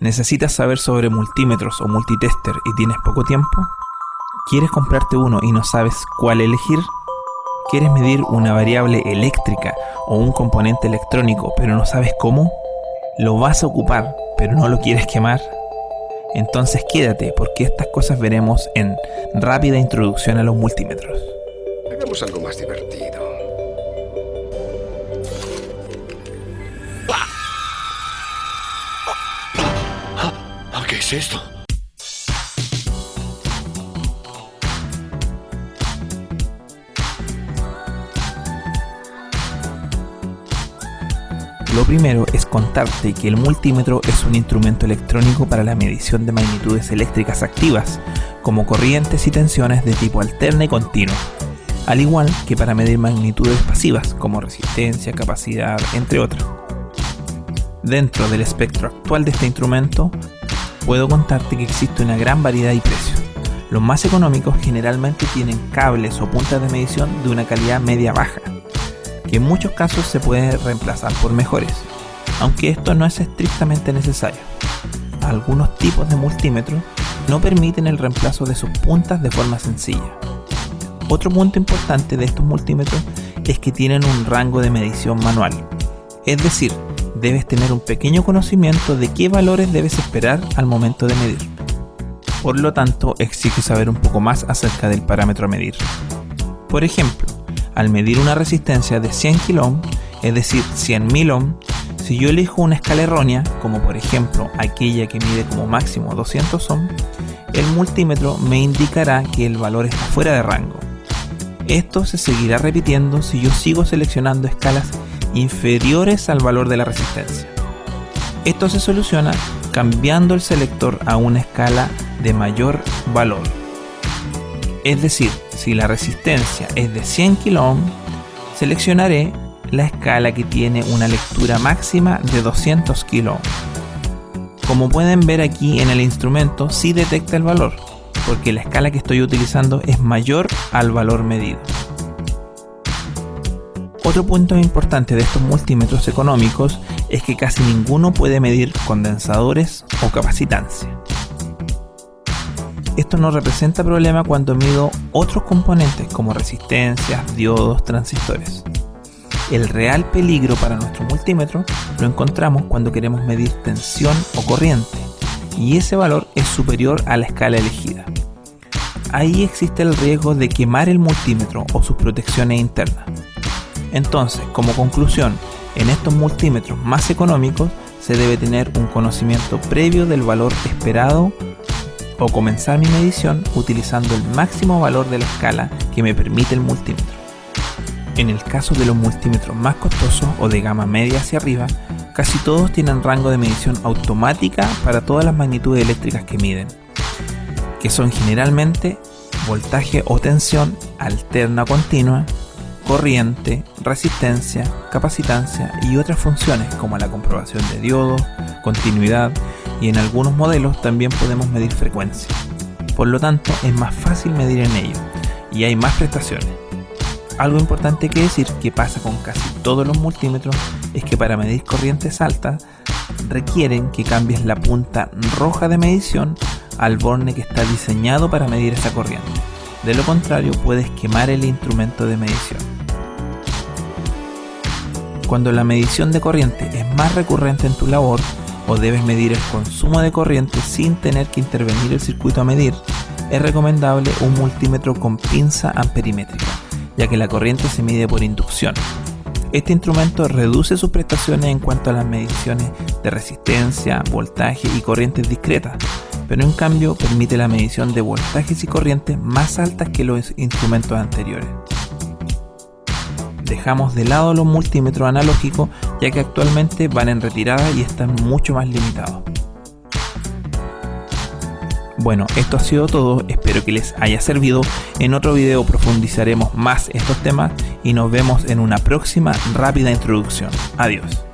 ¿Necesitas saber sobre multímetros o multitester y tienes poco tiempo? ¿Quieres comprarte uno y no sabes cuál elegir? ¿Quieres medir una variable eléctrica o un componente electrónico pero no sabes cómo? ¿Lo vas a ocupar pero no lo quieres quemar? Entonces quédate, porque estas cosas veremos en Rápida Introducción a los Multímetros. Hagamos algo más divertido. ¿Qué es esto? Lo primero es contarte que el multímetro es un instrumento electrónico para la medición de magnitudes eléctricas activas, como corrientes y tensiones de tipo alterna y continua, al igual que para medir magnitudes pasivas, como resistencia, capacidad, entre otras. Dentro del espectro actual de este instrumento, puedo contarte que existe una gran variedad y precios. Los más económicos generalmente tienen cables o puntas de medición de una calidad media-baja, que en muchos casos se pueden reemplazar por mejores, aunque esto no es estrictamente necesario. Algunos tipos de multímetros no permiten el reemplazo de sus puntas de forma sencilla. Otro punto importante de estos multímetros es que tienen un rango de medición manual, es decir, debes tener un pequeño conocimiento de qué valores debes esperar al momento de medir. Por lo tanto, exige saber un poco más acerca del parámetro a medir. Por ejemplo, al medir una resistencia de 100 kΩ, es decir, 100.000 ohm, si yo elijo una escala errónea, como por ejemplo aquella que mide como máximo 200 ohm, el multímetro me indicará que el valor está fuera de rango. Esto se seguirá repitiendo si yo sigo seleccionando escalas inferiores al valor de la resistencia. Esto se soluciona cambiando el selector a una escala de mayor valor. Es decir, si la resistencia es de 100 kΩ, seleccionaré la escala que tiene una lectura máxima de 200 kΩ. Como pueden ver aquí en el instrumento, sí detecta el valor, porque la escala que estoy utilizando es mayor al valor medido. Otro punto importante de estos multímetros económicos es que casi ninguno puede medir condensadores o capacitancia. Esto no representa problema cuando mido otros componentes como resistencias, diodos, transistores. El real peligro para nuestro multímetro lo encontramos cuando queremos medir tensión o corriente, y ese valor es superior a la escala elegida. Ahí existe el riesgo de quemar el multímetro o sus protecciones internas. Entonces, como conclusión, en estos multímetros más económicos se debe tener un conocimiento previo del valor esperado o comenzar mi medición utilizando el máximo valor de la escala que me permite el multímetro. En el caso de los multímetros más costosos o de gama media hacia arriba, casi todos tienen rango de medición automática para todas las magnitudes eléctricas que miden, que son generalmente voltaje o tensión alterna o continua, corriente, resistencia, capacitancia y otras funciones como la comprobación de diodos, continuidad, y en algunos modelos también podemos medir frecuencia. Por lo tanto, es más fácil medir en ellos y hay más prestaciones. Algo importante que decir que pasa con casi todos los multímetros es que para medir corrientes altas requieren que cambies la punta roja de medición al borne que está diseñado para medir esa corriente. De lo contrario, puedes quemar el instrumento de medición. Cuando la medición de corriente es más recurrente en tu labor o debes medir el consumo de corriente sin tener que intervenir el circuito a medir, es recomendable un multímetro con pinza amperimétrica, ya que la corriente se mide por inducción. Este instrumento reduce sus prestaciones en cuanto a las mediciones de resistencia, voltaje y corrientes discretas, pero en cambio permite la medición de voltajes y corrientes más altas que los instrumentos anteriores. Dejamos de lado los multímetros analógicos, ya que actualmente van en retirada y están mucho más limitados. Bueno, esto ha sido todo, espero que les haya servido. En otro video profundizaremos más estos temas y nos vemos en una próxima rápida introducción. Adiós.